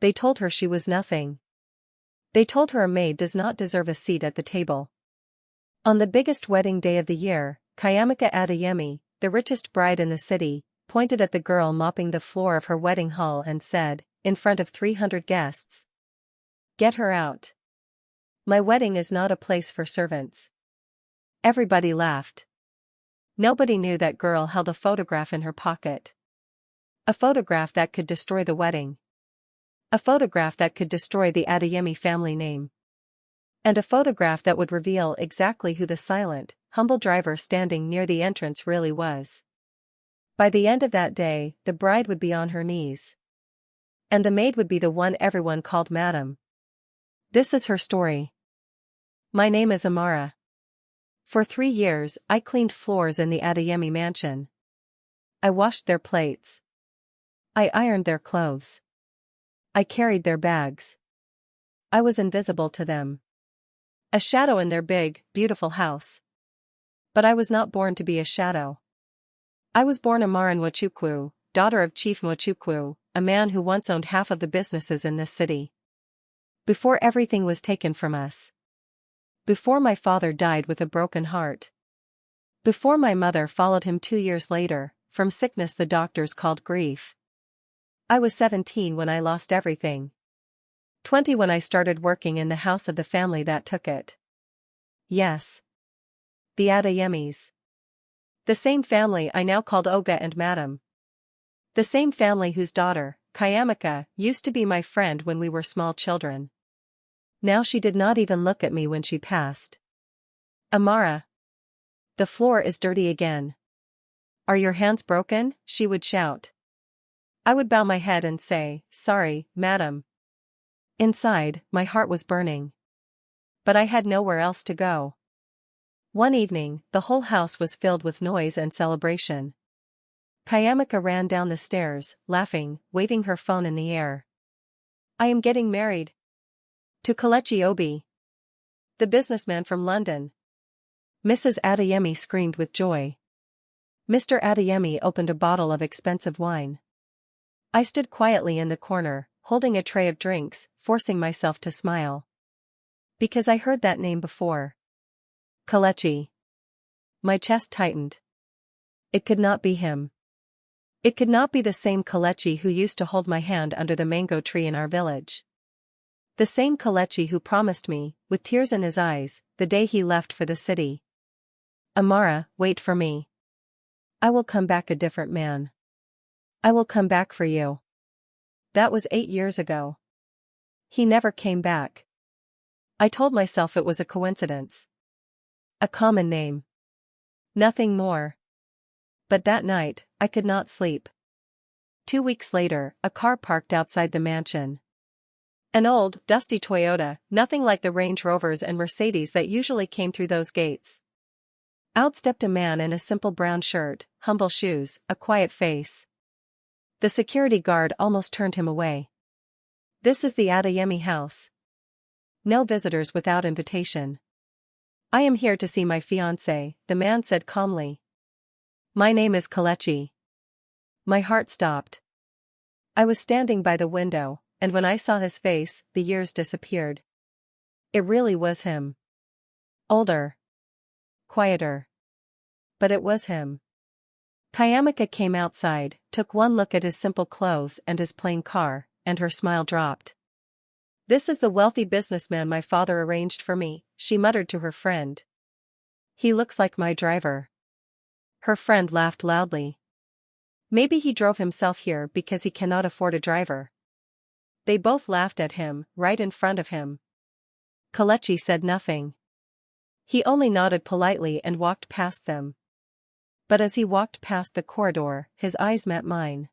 They told her she was nothing. They told her a maid does not deserve a seat at the table. On the biggest wedding day of the year, Kayamika Adeyemi, the richest bride in the city, pointed at the girl mopping the floor of her wedding hall and said, in front of 300 guests, "Get her out. My wedding is not a place for servants." Everybody laughed. Nobody knew that girl held a photograph in her pocket. A photograph that could destroy the wedding. A photograph that could destroy the Adeyemi family name. And a photograph that would reveal exactly who the silent, humble driver standing near the entrance really was. By the end of that day, the bride would be on her knees. And the maid would be the one everyone called Madam. This is her story. My name is Amara. For 3 years, I cleaned floors in the Adeyemi mansion. I washed their plates. I ironed their clothes. I carried their bags. I was invisible to them. A shadow in their big, beautiful house. But I was not born to be a shadow. I was born Amara Nwachukwu, daughter of Chief Nwachukwu, a man who once owned half of the businesses in this city. Before everything was taken from us. Before my father died with a broken heart. Before my mother followed him 2 years later, from sickness the doctors called grief. I was 17 when I lost everything. 20 when I started working in the house of the family that took it. Yes. The Adeyemis. The same family I now called Oga and Madam. The same family whose daughter, Kayamika, used to be my friend when we were small children. Now she did not even look at me when she passed. Amara. The floor is dirty again. Are your hands broken? She would shout. I would bow my head and say, sorry, madam. Inside, my heart was burning. But I had nowhere else to go. One evening, the whole house was filled with noise and celebration. Kayamika ran down the stairs, laughing, waving her phone in the air. I am getting married. To Kelechi Obi. The businessman from London. Mrs. Adeyemi screamed with joy. Mr. Adeyemi opened a bottle of expensive wine. I stood quietly in the corner, holding a tray of drinks, forcing myself to smile. Because I heard that name before. Kelechi. My chest tightened. It could not be him. It could not be the same Kelechi who used to hold my hand under the mango tree in our village. The same Kelechi who promised me, with tears in his eyes, the day he left for the city. Amara, wait for me. I will come back a different man. I will come back for you. That was 8 years ago. He never came back. I told myself it was a coincidence. A common name. Nothing more. But that night, I could not sleep. 2 weeks later, a car parked outside the mansion. An old, dusty Toyota, nothing like the Range Rovers and Mercedes that usually came through those gates. Out stepped a man in a simple brown shirt, humble shoes, a quiet face. The security guard almost turned him away. This is the Adeyemi house. No visitors without invitation. I am here to see my fiancé, the man said calmly. My name is Kelechi. My heart stopped. I was standing by the window, and when I saw his face, the years disappeared. It really was him. Older. Quieter. But it was him. Kayamika came outside, took one look at his simple clothes and his plain car, and her smile dropped. This is the wealthy businessman my father arranged for me, she muttered to her friend. He looks like my driver. Her friend laughed loudly. Maybe he drove himself here because he cannot afford a driver. They both laughed at him, right in front of him. Kelechi said nothing. He only nodded politely and walked past them. But as he walked past the corridor, his eyes met mine.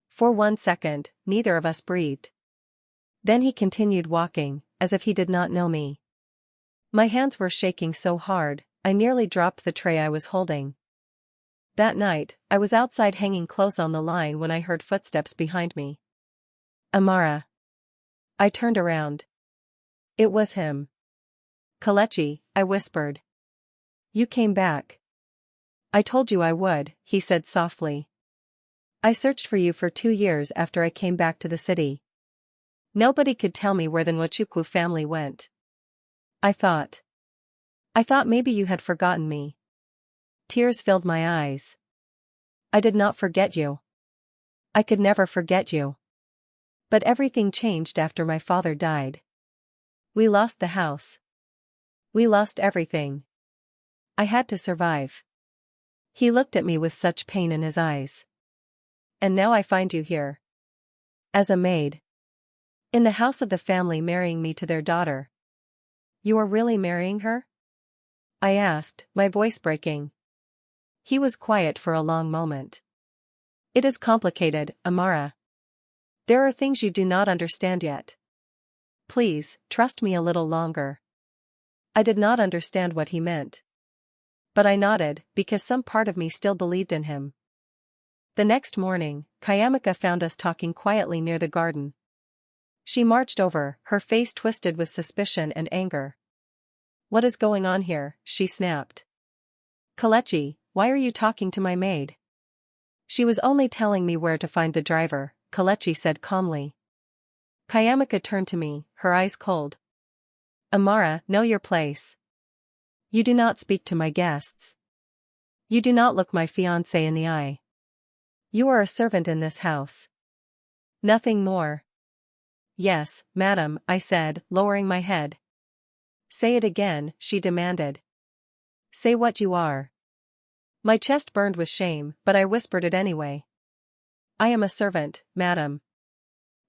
For 1 second, neither of us breathed. Then he continued walking, as if he did not know me. My hands were shaking so hard, I nearly dropped the tray I was holding. That night, I was outside hanging close on the line when I heard footsteps behind me. Amara. I turned around. It was him. Kelechi, I whispered. You came back. I told you I would, he said softly. I searched for you for 2 years after I came back to the city. Nobody could tell me where the Nwachukwu family went. I thought maybe you had forgotten me. Tears filled my eyes. I did not forget you. I could never forget you. But everything changed after my father died. We lost the house. We lost everything. I had to survive. He looked at me with such pain in his eyes. And now I find you here. As a maid. In the house of the family, marrying me to their daughter. You are really marrying her? I asked, my voice breaking. He was quiet for a long moment. It is complicated, Amara. There are things you do not understand yet. Please, trust me a little longer. I did not understand what he meant. But I nodded, because some part of me still believed in him. The next morning, Kayamika found us talking quietly near the garden. She marched over, her face twisted with suspicion and anger. What is going on here? She snapped. Kelechi, why are you talking to my maid? She was only telling me where to find the driver, Kelechi said calmly. Kayamika turned to me, her eyes cold. Amara, know your place. You do not speak to my guests. You do not look my fiancé in the eye. You are a servant in this house. Nothing more. Yes, madam, I said, lowering my head. Say it again, she demanded. Say what you are. My chest burned with shame, but I whispered it anyway. I am a servant, madam.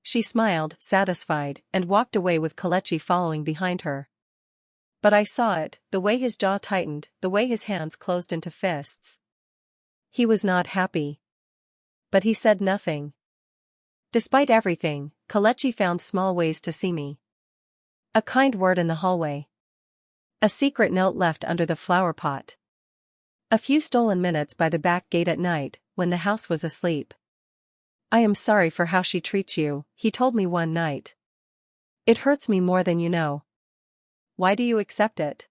She smiled, satisfied, and walked away with Kelechi following behind her. But I saw it, the way his jaw tightened, the way his hands closed into fists. He was not happy. But he said nothing. Despite everything, Kelechi found small ways to see me. A kind word in the hallway. A secret note left under the flower pot. A few stolen minutes by the back gate at night, when the house was asleep. I am sorry for how she treats you, he told me one night. It hurts me more than you know. Why do you accept it?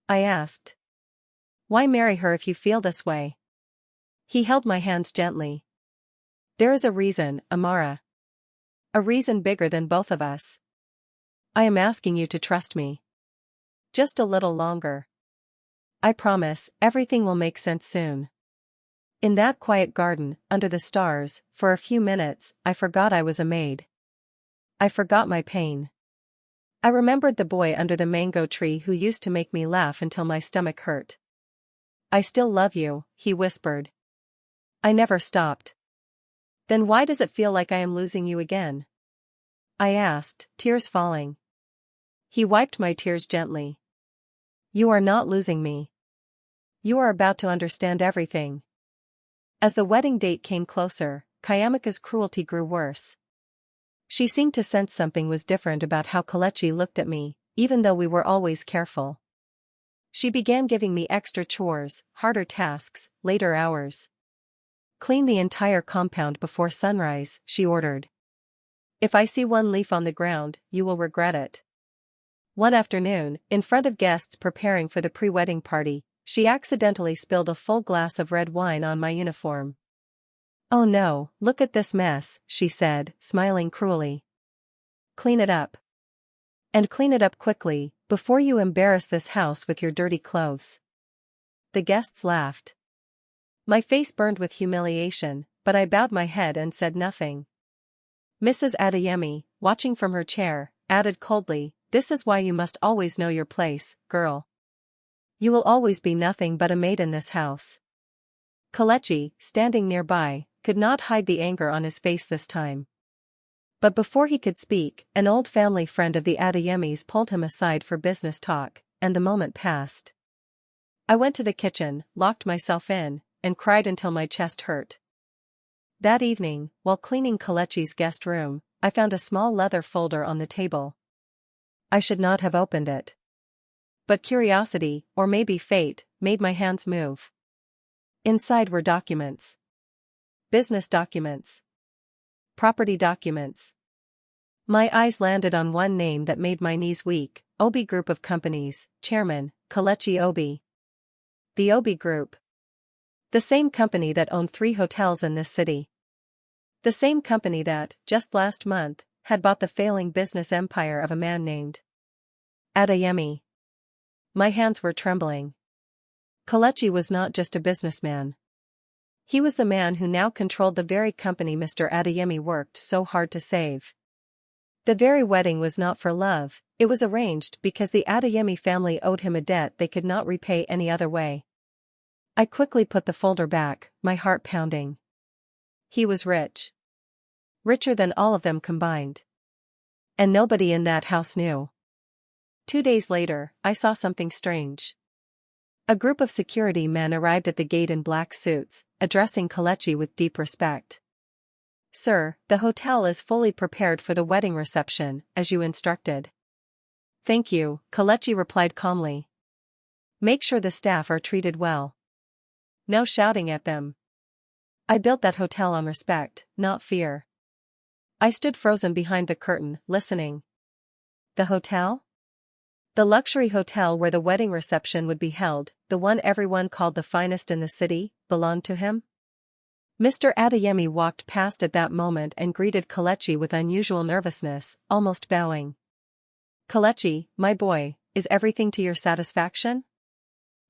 I asked. Why marry her if you feel this way? He held my hands gently. There is a reason, Amara. A reason bigger than both of us. I am asking you to trust me. Just a little longer. I promise, everything will make sense soon. In that quiet garden, under the stars, for a few minutes, I forgot I was a maid. I forgot my pain. I remembered the boy under the mango tree who used to make me laugh until my stomach hurt. I still love you, he whispered. I never stopped. Then why does it feel like I am losing you again? I asked, tears falling. He wiped my tears gently. You are not losing me. You are about to understand everything. As the wedding date came closer, Kayamika's cruelty grew worse. She seemed to sense something was different about how Kelechi looked at me, even though we were always careful. She began giving me extra chores, harder tasks, later hours. Clean the entire compound before sunrise, she ordered. If I see one leaf on the ground, you will regret it. One afternoon, in front of guests preparing for the pre-wedding party, she accidentally spilled a full glass of red wine on my uniform. Oh no, look at this mess, she said, smiling cruelly. Clean it up. And clean it up quickly, before you embarrass this house with your dirty clothes. The guests laughed. My face burned with humiliation, but I bowed my head and said nothing. Mrs. Adeyemi, watching from her chair, added coldly, this is why you must always know your place, girl. You will always be nothing but a maid in this house. Kelechi, standing nearby, could not hide the anger on his face this time. But before he could speak, an old family friend of the Adeyemis pulled him aside for business talk, and the moment passed. I went to the kitchen, locked myself in, and cried until my chest hurt. That evening, while cleaning Kelechi's guest room, I found a small leather folder on the table. I should not have opened it. But curiosity, or maybe fate, made my hands move. Inside were documents. Business documents. Property documents. My eyes landed on one name that made my knees weak, Obi Group of Companies, Chairman, Kelechi Obi. The Obi Group. The same company that owned 3 hotels in this city. The same company that, just last month, had bought the failing business empire of a man named Adeyemi. My hands were trembling. Kelechi was not just a businessman. He was the man who now controlled the very company Mr. Adeyemi worked so hard to save. The very wedding was not for love, it was arranged because the Adeyemi family owed him a debt they could not repay any other way. I quickly put the folder back, my heart pounding. He was rich. Richer than all of them combined. And nobody in that house knew. 2 days later, I saw something strange. A group of security men arrived at the gate in black suits, addressing Kelechi with deep respect. "Sir, the hotel is fully prepared for the wedding reception, as you instructed." "Thank you," Kelechi replied calmly. "Make sure the staff are treated well. No shouting at them. I built that hotel on respect, not fear." I stood frozen behind the curtain, listening. The hotel? The luxury hotel where the wedding reception would be held, the one everyone called the finest in the city, belonged to him? Mr. Adeyemi walked past at that moment and greeted Kelechi with unusual nervousness, almost bowing. "Kelechi, my boy, is everything to your satisfaction?"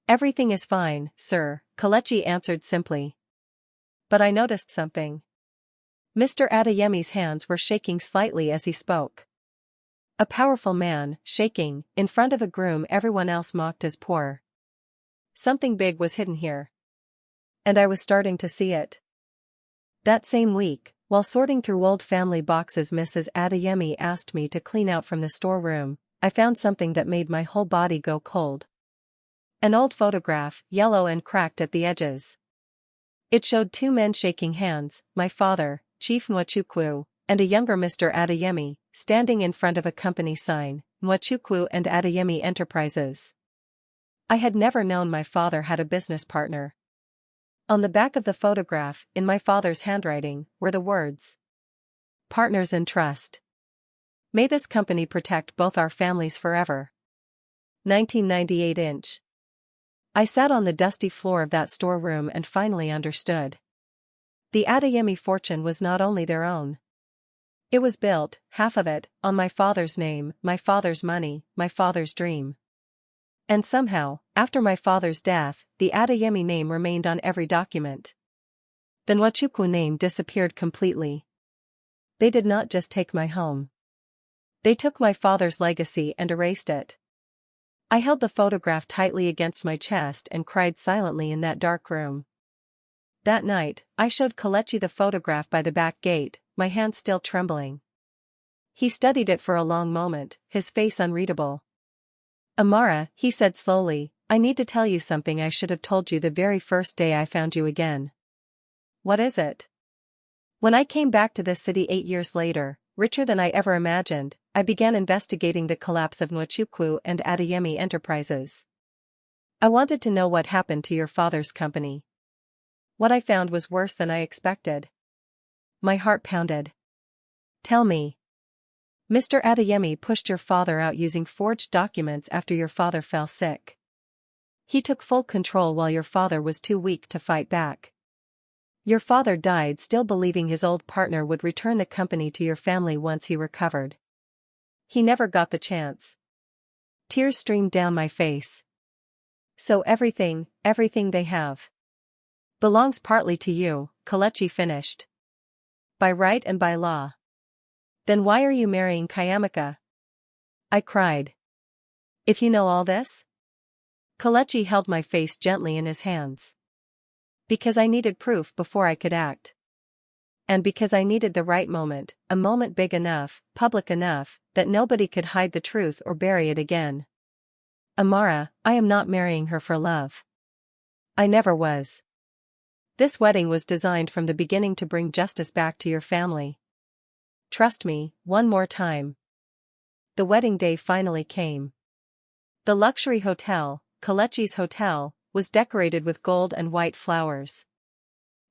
"Everything is fine, sir," Kelechi answered simply. But I noticed something. Mr. Adeyemi's hands were shaking slightly as he spoke. A powerful man, shaking, in front of a groom everyone else mocked as poor. Something big was hidden here. And I was starting to see it. That same week, while sorting through old family boxes Mrs. Adeyemi asked me to clean out from the storeroom, I found something that made my whole body go cold. An old photograph, yellow and cracked at the edges. It showed 2 men shaking hands, my father, Chief Nwachukwu, and a younger Mr. Adeyemi, standing in front of a company sign, Nwachukwu and Adeyemi Enterprises. I had never known my father had a business partner. On the back of the photograph, in my father's handwriting, were the words, "Partners in Trust. May this company protect both our families forever." 1998 inch. I sat on the dusty floor of that storeroom and finally understood. The Adeyemi fortune was not only their own. It was built, half of it, on my father's name, my father's money, my father's dream. And somehow, after my father's death, the Adeyemi name remained on every document. The Nwachukwu name disappeared completely. They did not just take my home. They took my father's legacy and erased it. I held the photograph tightly against my chest and cried silently in that dark room. That night, I showed Kelechi the photograph by the back gate, my hand still trembling. He studied it for a long moment, his face unreadable. "Amara," he said slowly, "I need to tell you something I should have told you the very first day I found you again." "What is it?" "When I came back to this city 8 years later, richer than I ever imagined, I began investigating the collapse of Nwachukwu and Adeyemi Enterprises. I wanted to know what happened to your father's company. What I found was worse than I expected." My heart pounded. "Tell me." "Mr. Adeyemi pushed your father out using forged documents after your father fell sick. He took full control while your father was too weak to fight back. Your father died still believing his old partner would return the company to your family once he recovered. He never got the chance." Tears streamed down my face. "So everything they have belongs partly to you," Kelechi finished. "By right and by law. Then why are you marrying Kayamika?" I cried. "If you know all this?" Kelechi held my face gently in his hands. "Because I needed proof before I could act. And because I needed the right moment, a moment big enough, public enough, that nobody could hide the truth or bury it again. Amara, I am not marrying her for love. I never was. This wedding was designed from the beginning to bring justice back to your family. Trust me, one more time." The wedding day finally came. The luxury hotel, Kelechi's hotel, was decorated with gold and white flowers.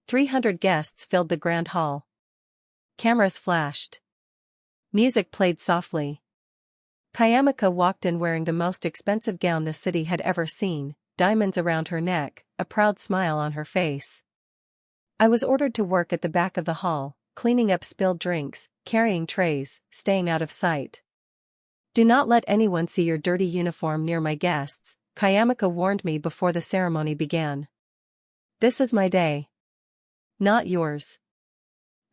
300 guests filled the grand hall. Cameras flashed. Music played softly. Kayamika walked in wearing the most expensive gown the city had ever seen, diamonds around her neck, a proud smile on her face. I was ordered to work at the back of the hall, cleaning up spilled drinks, carrying trays, staying out of sight. Do not let anyone see your dirty uniform near my guests, Kayamika warned me before the ceremony began. This is my day. Not yours.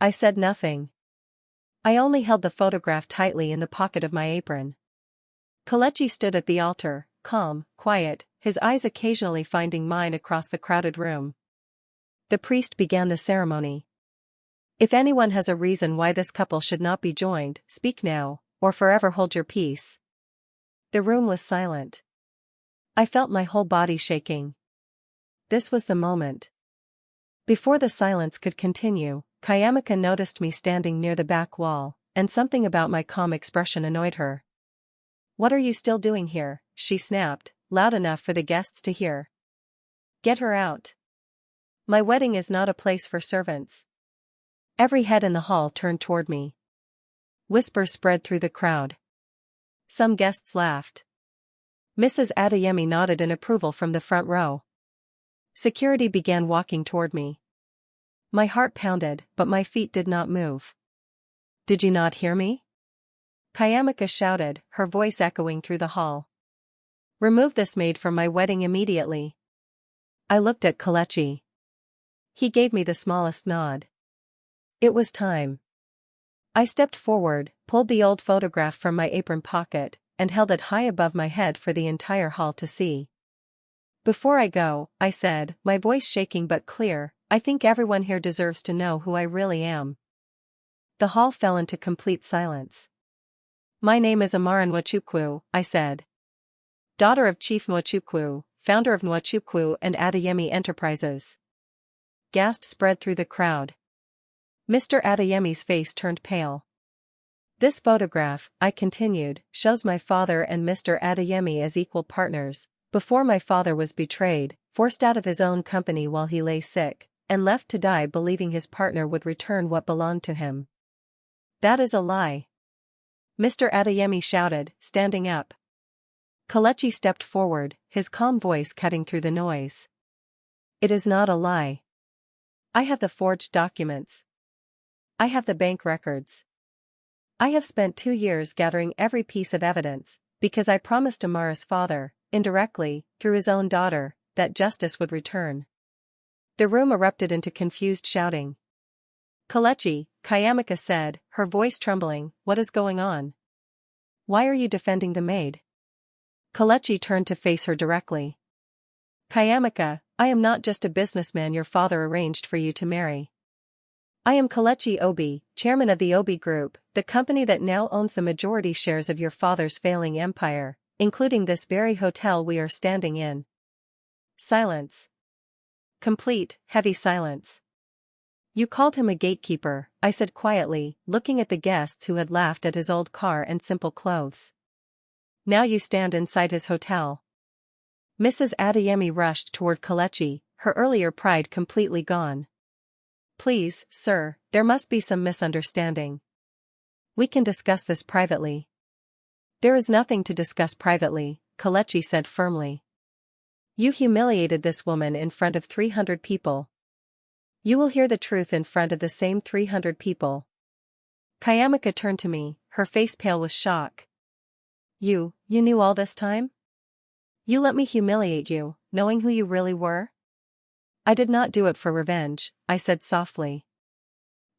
I said nothing. I only held the photograph tightly in the pocket of my apron. Kelechi stood at the altar, calm, quiet, his eyes occasionally finding mine across the crowded room. The priest began the ceremony. If anyone has a reason why this couple should not be joined, speak now, or forever hold your peace. The room was silent. I felt my whole body shaking. This was the moment. Before the silence could continue, Kayamika noticed me standing near the back wall, and something about my calm expression annoyed her. What are you still doing here? She snapped, loud enough for the guests to hear. Get her out. My wedding is not a place for servants. Every head in the hall turned toward me. Whispers spread through the crowd. Some guests laughed. Mrs. Adeyemi nodded in approval from the front row. Security began walking toward me. My heart pounded, but my feet did not move. Did you not hear me? Kayamika shouted, her voice echoing through the hall. Remove this maid from my wedding immediately. I looked at Kelechi. He gave me the smallest nod. It was time. I stepped forward, pulled the old photograph from my apron pocket, and held it high above my head for the entire hall to see. Before I go, I said, my voice shaking but clear, I think everyone here deserves to know who I really am. The hall fell into complete silence. My name is Amara Nwachukwu, I said. Daughter of Chief Nwachukwu, founder of Nwachukwu and Adeyemi Enterprises. Gasps spread through the crowd. Mr. Adeyemi's face turned pale. This photograph, I continued, shows my father and Mr. Adeyemi as equal partners, before my father was betrayed, forced out of his own company while he lay sick, and left to die believing his partner would return what belonged to him. That is a lie. Mr. Adeyemi shouted, standing up. Kelechi stepped forward, his calm voice cutting through the noise. It is not a lie. I have the forged documents. I have the bank records. I have spent 2 years gathering every piece of evidence, because I promised Amara's father, indirectly, through his own daughter, that justice would return. The room erupted into confused shouting. Kelechi, Kayamika said, her voice trembling, what is going on? Why are you defending the maid? Kelechi turned to face her directly. Kayamika, I am not just a businessman your father arranged for you to marry. I am Kelechi Obi, chairman of the Obi Group, the company that now owns the majority shares of your father's failing empire, including this very hotel we are standing in. Silence. Complete, heavy silence. You called him a gatekeeper, I said quietly, looking at the guests who had laughed at his old car and simple clothes. Now you stand inside his hotel. Mrs. Adeyemi rushed toward Kelechi, her earlier pride completely gone. Please, sir, there must be some misunderstanding. We can discuss this privately. There is nothing to discuss privately, Kelechi said firmly. You humiliated this woman in front of 300 people. You will hear the truth in front of the same 300 people. Kayamika turned to me, her face pale with shock. You knew all this time? You let me humiliate you, knowing who you really were? I did not do it for revenge, I said softly.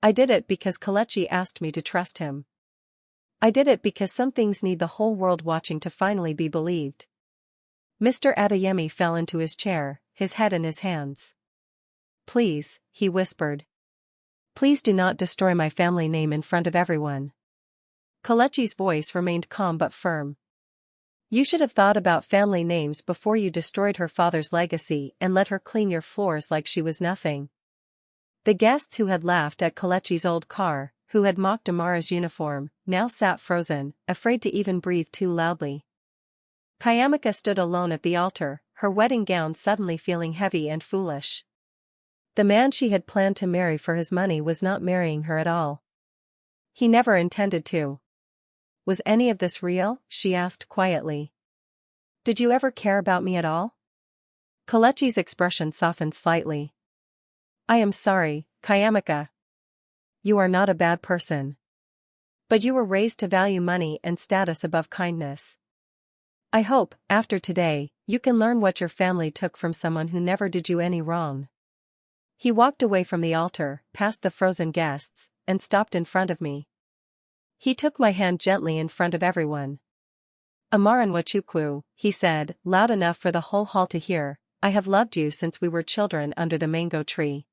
I did it because Kelechi asked me to trust him. I did it because some things need the whole world watching to finally be believed. Mr. Adeyemi fell into his chair, his head in his hands. Please, he whispered. Please do not destroy my family name in front of everyone. Kelechi's voice remained calm but firm. You should have thought about family names before you destroyed her father's legacy and let her clean your floors like she was nothing. The guests who had laughed at Kelechi's old car, who had mocked Amara's uniform, now sat frozen, afraid to even breathe too loudly. Kayamika stood alone at the altar, her wedding gown suddenly feeling heavy and foolish. The man she had planned to marry for his money was not marrying her at all. He never intended to. Was any of this real? She asked quietly. Did you ever care about me at all? Kelechi's expression softened slightly. I am sorry, Kayamika. You are not a bad person. But you were raised to value money and status above kindness. I hope, after today, you can learn what your family took from someone who never did you any wrong." He walked away from the altar, past the frozen guests, and stopped in front of me. He took my hand gently in front of everyone. "Amara Nwachukwu," he said, loud enough for the whole hall to hear, "I have loved you since we were children under the mango tree.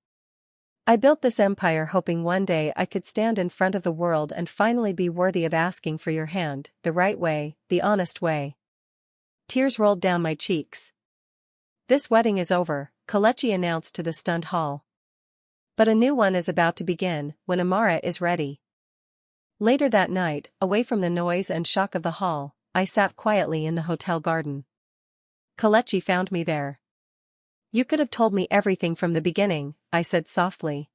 I built this empire hoping one day I could stand in front of the world and finally be worthy of asking for your hand, the right way, the honest way." Tears rolled down my cheeks. "This wedding is over," Kelechi announced to the stunned hall. "But a new one is about to begin, when Amara is ready." Later that night, away from the noise and shock of the hall, I sat quietly in the hotel garden. Kelechi found me there. "You could have told me everything from the beginning," I said softly.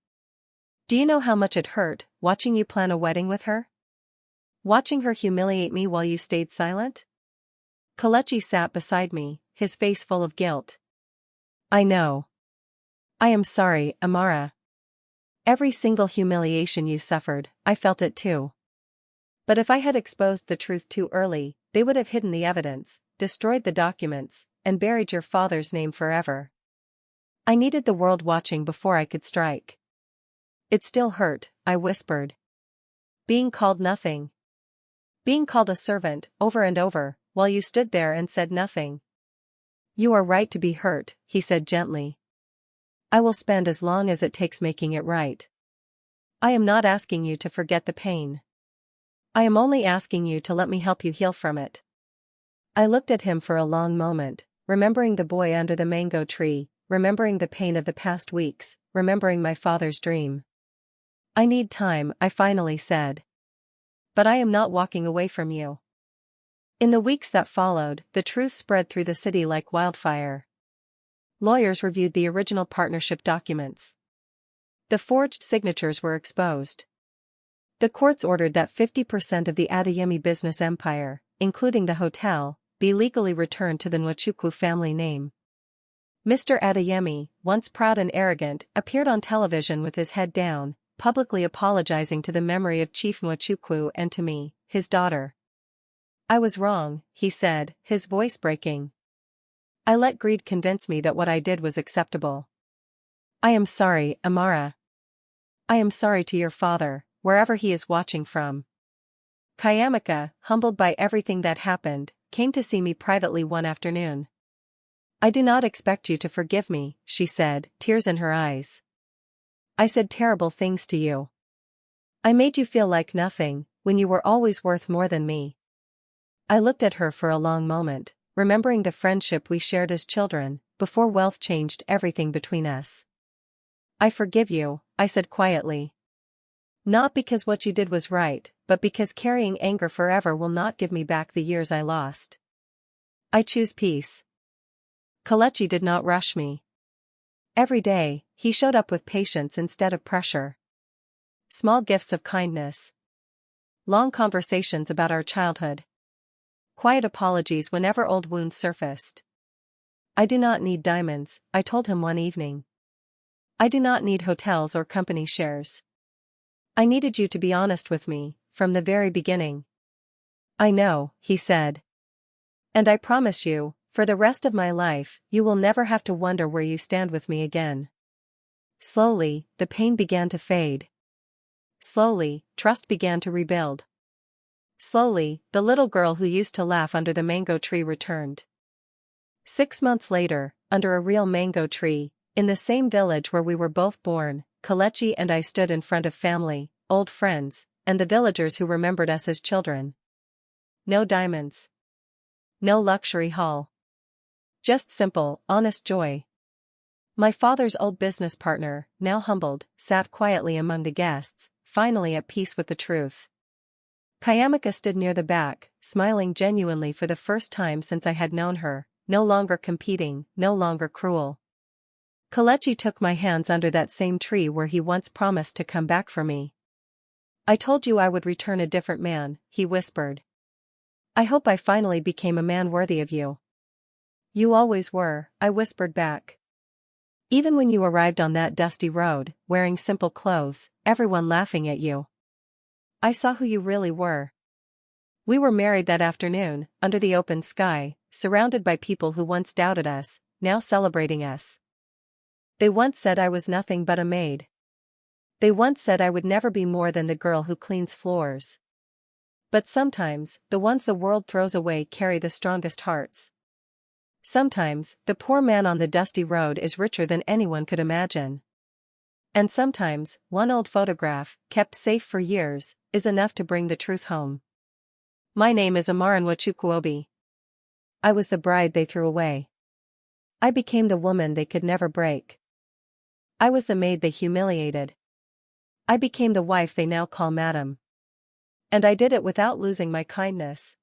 "Do you know how much it hurt, watching you plan a wedding with her? Watching her humiliate me while you stayed silent?" Kelechi sat beside me, his face full of guilt. "I know. I am sorry, Amara. Every single humiliation you suffered, I felt it too. But if I had exposed the truth too early, they would have hidden the evidence, destroyed the documents, and buried your father's name forever. I needed the world watching before I could strike." "It still hurt," I whispered. "Being called nothing. Being called a servant, over and over, while you stood there and said nothing." "You are right to be hurt," he said gently. "I will spend as long as it takes making it right. I am not asking you to forget the pain. I am only asking you to let me help you heal from it." I looked at him for a long moment, remembering the boy under the mango tree, remembering the pain of the past weeks, remembering my father's dream. "I need time," I finally said. "But I am not walking away from you." In the weeks that followed, the truth spread through the city like wildfire. Lawyers reviewed the original partnership documents. The forged signatures were exposed. The courts ordered that 50% of the Adeyemi business empire, including the hotel, be legally returned to the Nwachukwu family name. Mr. Adeyemi, once proud and arrogant, appeared on television with his head down, publicly apologizing to the memory of Chief Nwachukwu and to me, his daughter. "I was wrong," he said, his voice breaking. "I let greed convince me that what I did was acceptable. I am sorry, Amara. I am sorry to your father, wherever he is watching from." Kayamika, humbled by everything that happened, came to see me privately one afternoon. "I do not expect you to forgive me," she said, tears in her eyes. "I said terrible things to you. I made you feel like nothing, when you were always worth more than me." I looked at her for a long moment, remembering the friendship we shared as children, before wealth changed everything between us. "I forgive you," I said quietly. "Not because what you did was right, but because carrying anger forever will not give me back the years I lost. I choose peace." Kelechi did not rush me. Every day, he showed up with patience instead of pressure. Small gifts of kindness. Long conversations about our childhood. Quiet apologies whenever old wounds surfaced. "I do not need diamonds," I told him one evening. "I do not need hotels or company shares. I needed you to be honest with me, from the very beginning." "I know," he said. "And I promise you, for the rest of my life, you will never have to wonder where you stand with me again." Slowly, the pain began to fade. Slowly, trust began to rebuild. Slowly, the little girl who used to laugh under the mango tree returned. 6 months later, under a real mango tree, in the same village where we were both born, Kelechi and I stood in front of family, old friends, and the villagers who remembered us as children. No diamonds. No luxury hall. Just simple, honest joy. My father's old business partner, now humbled, sat quietly among the guests, finally at peace with the truth. Kayamika stood near the back, smiling genuinely for the first time since I had known her, no longer competing, no longer cruel. Kelechi took my hands under that same tree where he once promised to come back for me. "I told you I would return a different man," he whispered. "I hope I finally became a man worthy of you." "You always were," I whispered back. "Even when you arrived on that dusty road, wearing simple clothes, everyone laughing at you. I saw who you really were. We were married that afternoon, under the open sky, surrounded by people who once doubted us, now celebrating us. They once said I was nothing but a maid. They once said I would never be more than the girl who cleans floors. But sometimes, the ones the world throws away carry the strongest hearts. Sometimes, the poor man on the dusty road is richer than anyone could imagine. And sometimes, one old photograph, kept safe for years, is enough to bring the truth home. My name is Amaranwa Chukwuobi. I was the bride they threw away. I became the woman they could never break. I was the maid they humiliated. I became the wife they now call madam. And I did it without losing my kindness.